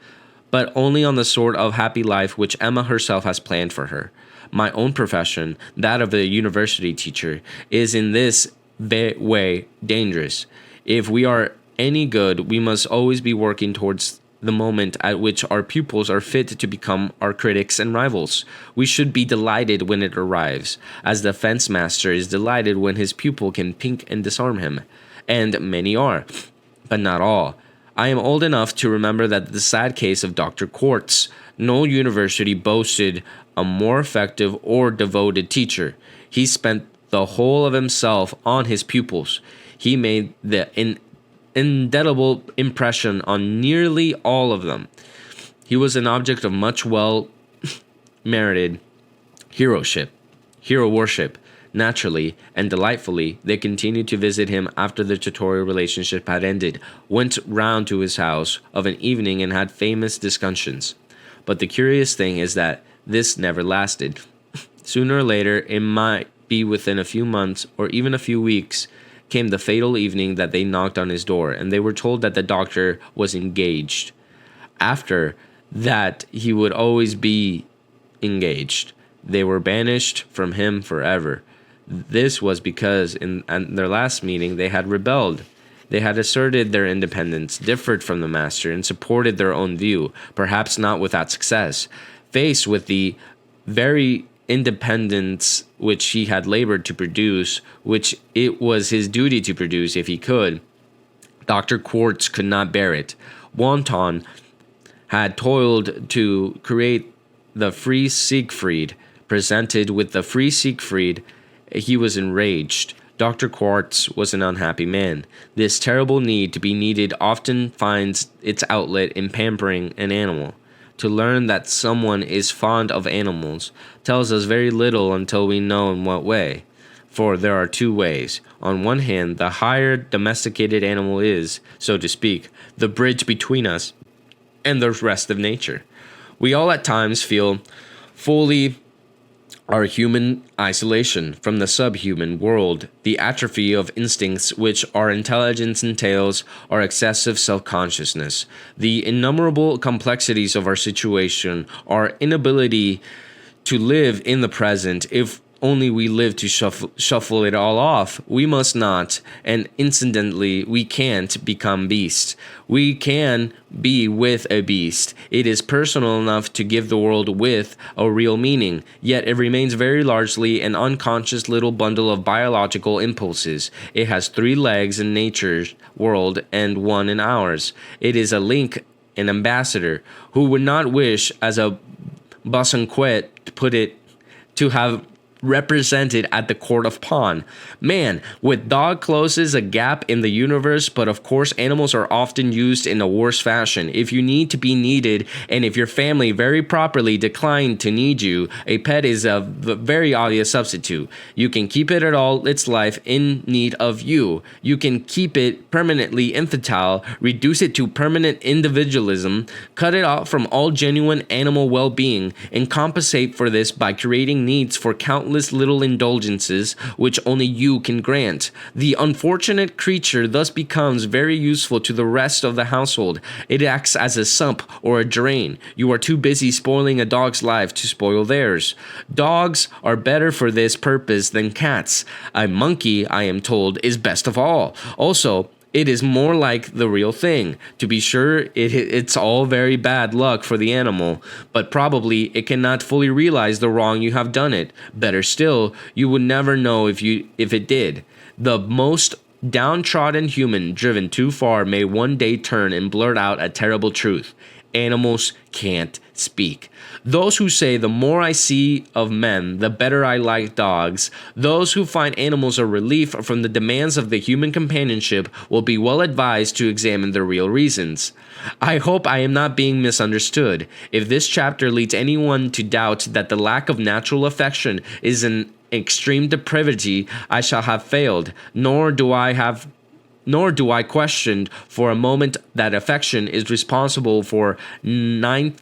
but only on the sort of happy life which Emma herself has planned for her. My own profession, that of a university teacher, is in this way dangerous. If we are any good, we must always be working towards the moment at which our pupils are fit to become our critics and rivals. We should be delighted when it arrives, as the fence master is delighted when his pupil can pink and disarm him. And many are, but not all. I am old enough to remember that the sad case of Dr. Quartz. No university boasted a more effective or devoted teacher. He spent the whole of himself on his pupils. He made the indelible impression on nearly all of them. He was an object of much well-merited hero worship. Naturally and delightfully, they continued to visit him after the tutorial relationship had ended, went round to his house of an evening and had famous discussions. But the curious thing is that this never lasted. Sooner or later, it might be within a few months or even a few weeks, came the fatal evening that they knocked on his door, and they were told that the doctor was engaged. After that, he would always be engaged. They were banished from him forever. This was because in their last meeting they had rebelled. They had asserted their independence, differed from the master, and supported their own view, perhaps not without success. Faced with the very independence which he had labored to produce, which it was his duty to produce if he could, Dr. Quartz could not bear it. Wanton had toiled to create the free Siegfried. Presented with the free Siegfried, he was enraged. Dr. Quartz was an unhappy man. This terrible need to be needed often finds its outlet in pampering an animal. To learn that someone is fond of animals tells us very little until we know in what way. For there are two ways. On one hand, the higher domesticated animal is, so to speak, the bridge between us and the rest of nature. We all at times feel fully our human isolation from the subhuman world, the atrophy of instincts which our intelligence entails, our excessive self-consciousness, the innumerable complexities of our situation, our inability to live in the present, if only we live to shuffle it all off. We must not, and incidentally, we can't become beasts. We can be with a beast. It is personal enough to give the world with a real meaning, yet it remains very largely an unconscious little bundle of biological impulses. It has 3 legs in nature's world and 1 in ours. It is a link, an ambassador, who would not wish, as a Bosanquet put it, to have represented at the court of pawn. Man, with dog closes a gap in the universe, but of course animals are often used in a worse fashion. If you need to be needed, and if your family very properly declined to need you, a pet is a very obvious substitute. You can keep it at all its life in need of you. You can keep it permanently infantile, reduce it to permanent individualism, cut it off from all genuine animal well-being, and compensate for this by creating needs for countless little indulgences which only you can grant. The unfortunate creature thus becomes very useful to the rest of the household. It acts as a sump or a drain. You are too busy spoiling a dog's life to spoil theirs. Dogs are better for this purpose than cats. A monkey, I am told, is best of all. Also, it is more like the real thing. To be sure, it's all very bad luck for the animal, but probably it cannot fully realize the wrong you have done it. Better still, you would never know if it did. The most downtrodden human driven too far may one day turn and blurt out a terrible truth. Animals can't speak. Those who say the more I see of men, the better I like dogs, those who find animals a relief from the demands of the human companionship will be well advised to examine their real reasons. I hope I am not being misunderstood. If this chapter leads anyone to doubt that the lack of natural affection is an extreme depravity, I shall have failed, nor do I question for a moment that affection is responsible for 9/10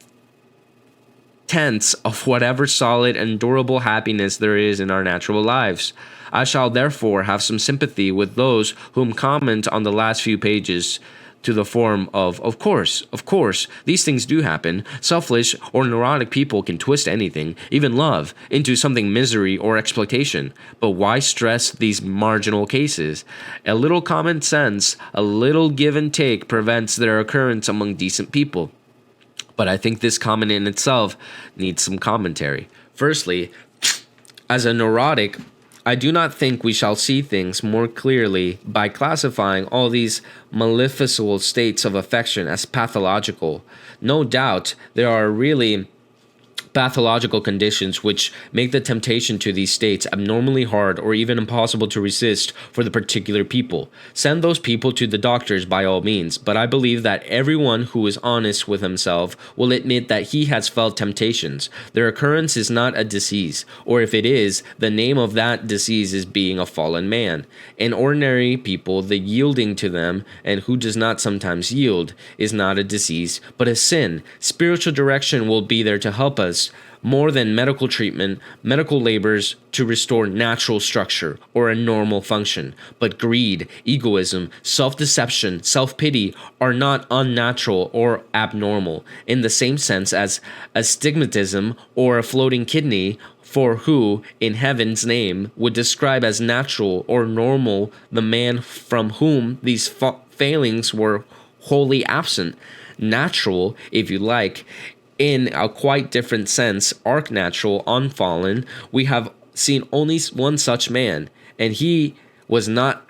9/10 of whatever solid and durable happiness there is in our natural lives. I shall therefore have some sympathy with those whom comment on the last few pages to the form of course, these things do happen. Selfish or neurotic people can twist anything, even love, into something misery or exploitation. But why stress these marginal cases? A little common sense, a little give and take prevents their occurrence among decent people. But I think this comment in itself needs some commentary. Firstly, as a neurotic, I do not think we shall see things more clearly by classifying all these maleficial states of affection as pathological. No doubt there are really pathological conditions which make the temptation to these states abnormally hard or even impossible to resist for the particular people. Send those people to the doctors by all means, but I believe that everyone who is honest with himself will admit that he has felt temptations. Their occurrence is not a disease, or if it is, the name of that disease is being a fallen man. In ordinary people, the yielding to them, and who does not sometimes yield, is not a disease, but a sin. Spiritual direction will be there to help us more than medical treatment, medical labors to restore natural structure or a normal function. But greed, egoism, self-deception, self-pity are not unnatural or abnormal in the same sense as astigmatism or a floating kidney, for who, in heaven's name, would describe as natural or normal the man from whom these failings were wholly absent? Natural, if you like, in a quite different sense, arch-natural, unfallen. We have seen only one such man, and he was not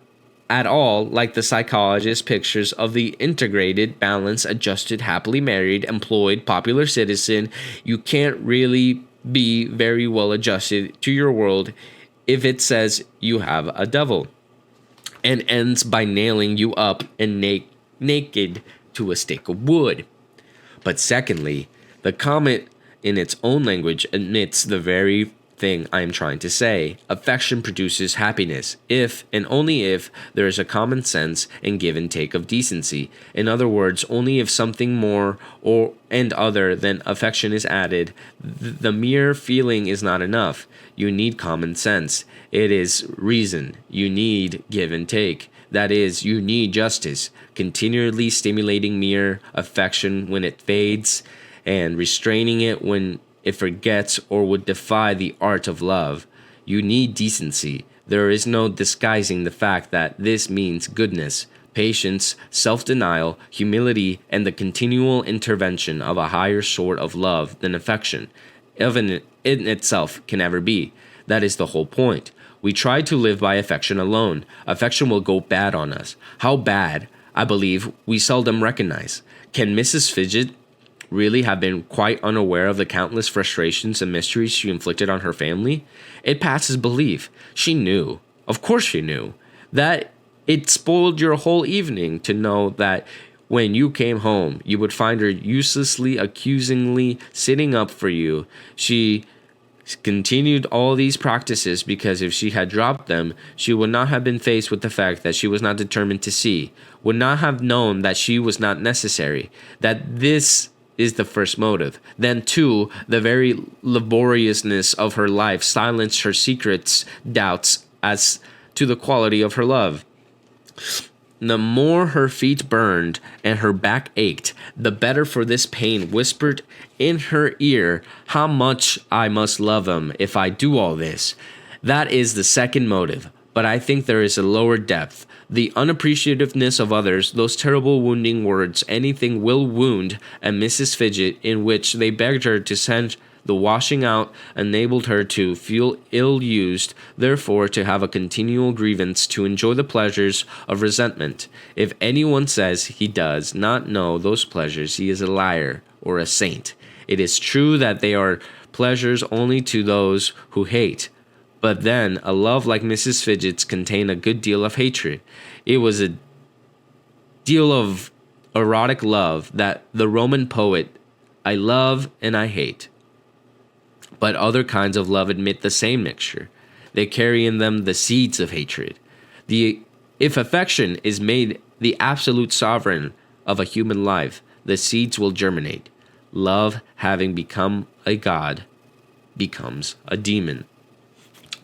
at all like the psychologist pictures of the integrated, balanced, adjusted, happily married, employed, popular citizen. You can't really be very well adjusted to your world if it says you have a devil, and ends by nailing you up and naked to a stake of wood. But secondly, the comment in its own language admits the very thing I am trying to say. Affection produces happiness if and only if there is a common sense and give and take of decency. In other words, only if something more or and other than affection is added. The mere feeling is not enough. You need common sense. It is reason. You need give and take. That is, you need justice. Continually stimulating mere affection when it fades, and restraining it when it forgets or would defy the art of love. You need decency. There is no disguising the fact that this means goodness, patience, self-denial, humility, and the continual intervention of a higher sort of love than affection, even in itself, can ever be. That is the whole point. We try to live by affection alone. Affection will go bad on us. How bad, I believe, we seldom recognize. Can Mrs. Fidget really have been quite unaware of the countless frustrations and mysteries she inflicted on her family? It passes belief. She knew. Of course she knew. That it spoiled your whole evening to know that when you came home, you would find her uselessly, accusingly sitting up for you. She continued all these practices because if she had dropped them, she would not have been faced with the fact that she was not determined to see, would not have known that she was not necessary, that this is the first motive. Then, too, the very laboriousness of her life silenced her secrets, doubts as to the quality of her love. The more her feet burned and her back ached, the better for this pain whispered in her ear, how much I must love him if I do all this. That is the second motive, but I think there is a lower depth. The unappreciativeness of others, those terrible wounding words, anything will wound, and Mrs. Fidget, in which they begged her to send the washing out, enabled her to feel ill-used, therefore to have a continual grievance, to enjoy the pleasures of resentment. If anyone says he does not know those pleasures, he is a liar or a saint. It is true that they are pleasures only to those who hate. But then, a love like Mrs. Fidget's contained a good deal of hatred. It was a deal of erotic love that the Roman poet, I love and I hate. But other kinds of love admit the same mixture. They carry in them the seeds of hatred. If affection is made the absolute sovereign of a human life, the seeds will germinate. love, having become a god, becomes a demon.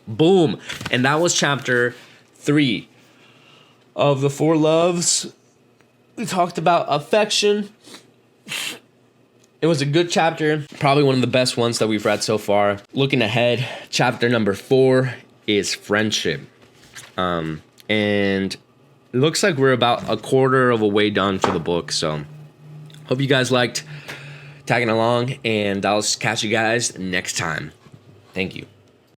Boom. And that was chapter 3 of the 4 loves. We talked about affection. It was a good chapter, probably one of the best ones that we've read so far. Looking ahead, chapter number 4 is friendship. And it looks like we're about a quarter of a way done for the book. So hope you guys liked tagging along, and I'll catch you guys next time. Thank you.